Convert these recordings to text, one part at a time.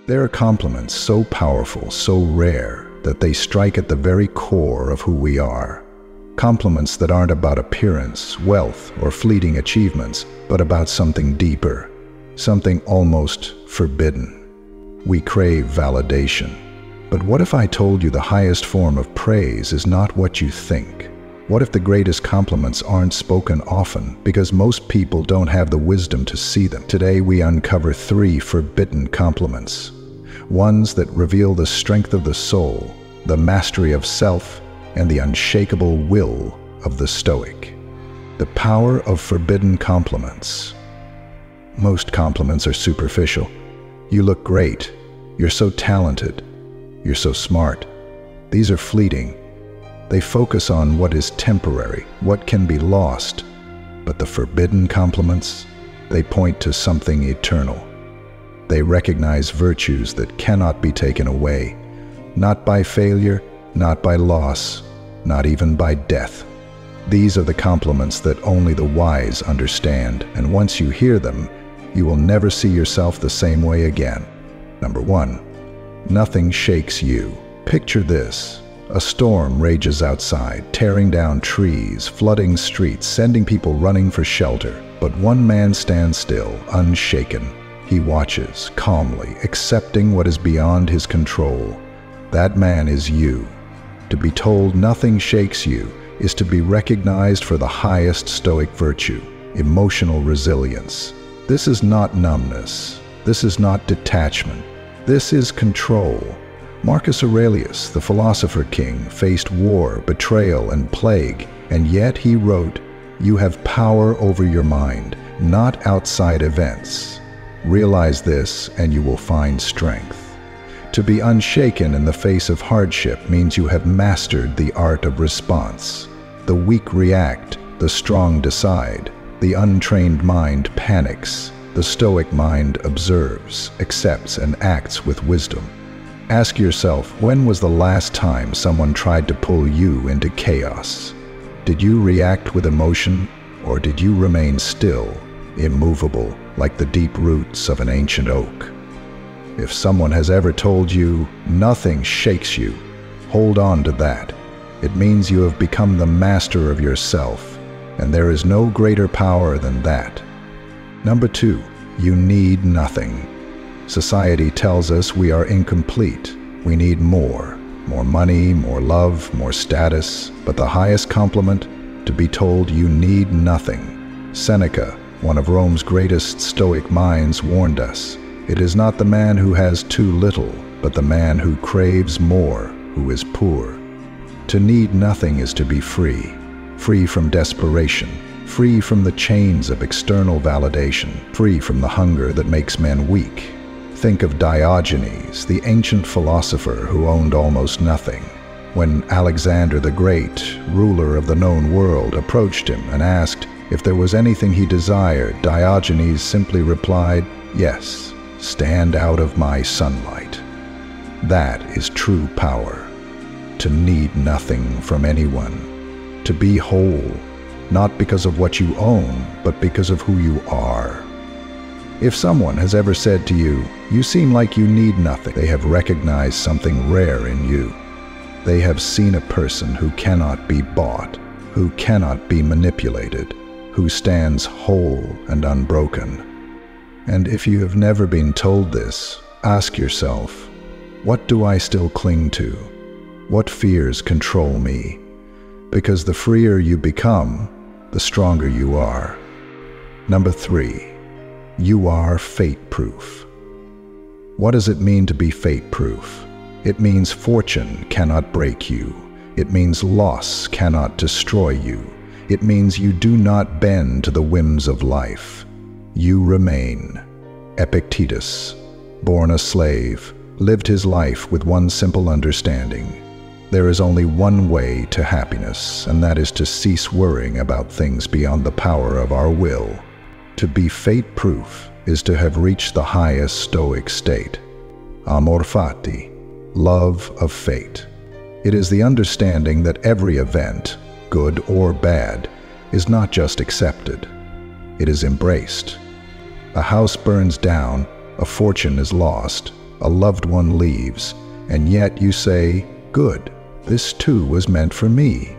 There are compliments so powerful, so rare, that they strike at the very core of who we are. Compliments that aren't about appearance, wealth, or fleeting achievements, but about something deeper, something almost forbidden. We crave validation. But what if I told you the highest form of praise is not what you think? What if the greatest compliments aren't spoken often because most people don't have the wisdom to see them? Today we uncover 3 forbidden compliments. Ones that reveal the strength of the soul, the mastery of self, and the unshakable will of the Stoic. The power of forbidden compliments. Most compliments are superficial. You look great. You're so talented. You're so smart. These are fleeting. They focus on what is temporary, what can be lost. But the forbidden compliments, they point to something eternal. They recognize virtues that cannot be taken away, not by failure, not by loss, not even by death. These are the compliments that only the wise understand, and once you hear them, you will never see yourself the same way again. Number 1, nothing shakes you. Picture this. A storm rages outside, tearing down trees, flooding streets, sending people running for shelter. But one man stands still, unshaken. He watches, calmly, accepting what is beyond his control. That man is you. To be told nothing shakes you is to be recognized for the highest Stoic virtue, emotional resilience. This is not numbness. This is not detachment. This is control. Marcus Aurelius, the philosopher king, faced war, betrayal, and plague, and yet he wrote, "You have power over your mind, not outside events. Realize this, and you will find strength." To be unshaken in the face of hardship means you have mastered the art of response. The weak react, the strong decide. The untrained mind panics. The Stoic mind observes, accepts, and acts with wisdom. Ask yourself, when was the last time someone tried to pull you into chaos? Did you react with emotion, or did you remain still, immovable, like the deep roots of an ancient oak? If someone has ever told you, nothing shakes you, hold on to that. It means you have become the master of yourself, and there is no greater power than that. Number 2, you need nothing. Society tells us we are incomplete. We need more. More money, more love, more status. But the highest compliment? To be told you need nothing. Seneca, one of Rome's greatest Stoic minds, warned us. It is not the man who has too little, but the man who craves more, who is poor. To need nothing is to be free. Free from desperation. Free from the chains of external validation. Free from the hunger that makes men weak. Think of Diogenes, the ancient philosopher who owned almost nothing. When Alexander the Great, ruler of the known world, approached him and asked if there was anything he desired, Diogenes simply replied, "Yes, stand out of my sunlight." That is true power. To need nothing from anyone. To be whole, not because of what you own, but because of who you are. If someone has ever said to you, "You seem like you need nothing," they have recognized something rare in you. They have seen a person who cannot be bought, who cannot be manipulated, who stands whole and unbroken. And if you have never been told this, ask yourself, what do I still cling to? What fears control me? Because the freer you become, the stronger you are. Number 3. You are fate-proof. What does it mean to be fate-proof? It means fortune cannot break you. It means loss cannot destroy you. It means you do not bend to the whims of life. You remain. Epictetus, born a slave, lived his life with one simple understanding. There is only one way to happiness, and that is to cease worrying about things beyond the power of our will. To be fate-proof is to have reached the highest Stoic state. Amor fati, love of fate. It is the understanding that every event, good or bad, is not just accepted. It is embraced. A house burns down, a fortune is lost, a loved one leaves, and yet you say, "Good, this too was meant for me."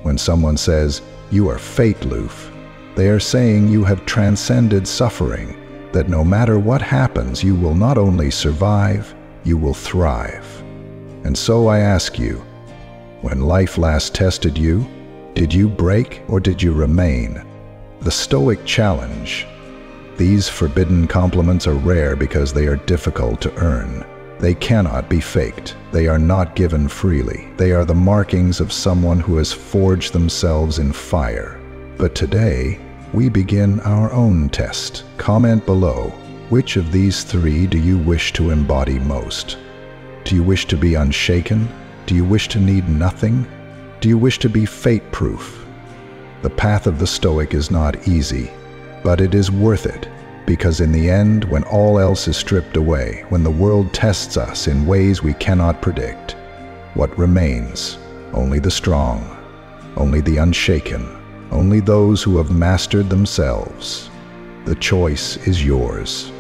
When someone says, "You are fate, Loof," they are saying you have transcended suffering, that no matter what happens, you will not only survive, you will thrive. And so I ask you, when life last tested you, did you break or did you remain? The Stoic challenge. These forbidden compliments are rare because they are difficult to earn. They cannot be faked. They are not given freely. They are the markings of someone who has forged themselves in fire. But today, we begin our own test. Comment below, which of these three do you wish to embody most? Do you wish to be unshaken? Do you wish to need nothing? Do you wish to be fate-proof? The path of the Stoic is not easy, but it is worth it, because in the end, when all else is stripped away, when the world tests us in ways we cannot predict, what remains? Only the strong, only the unshaken, only those who have mastered themselves. The choice is yours.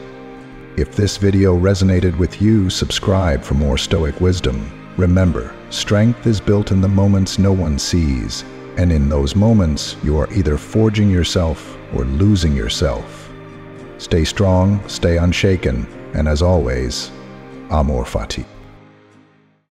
If this video resonated with you, subscribe for more Stoic wisdom. Remember, strength is built in the moments no one sees, and in those moments, you are either forging yourself or losing yourself. Stay strong, stay unshaken, and as always, amor fati.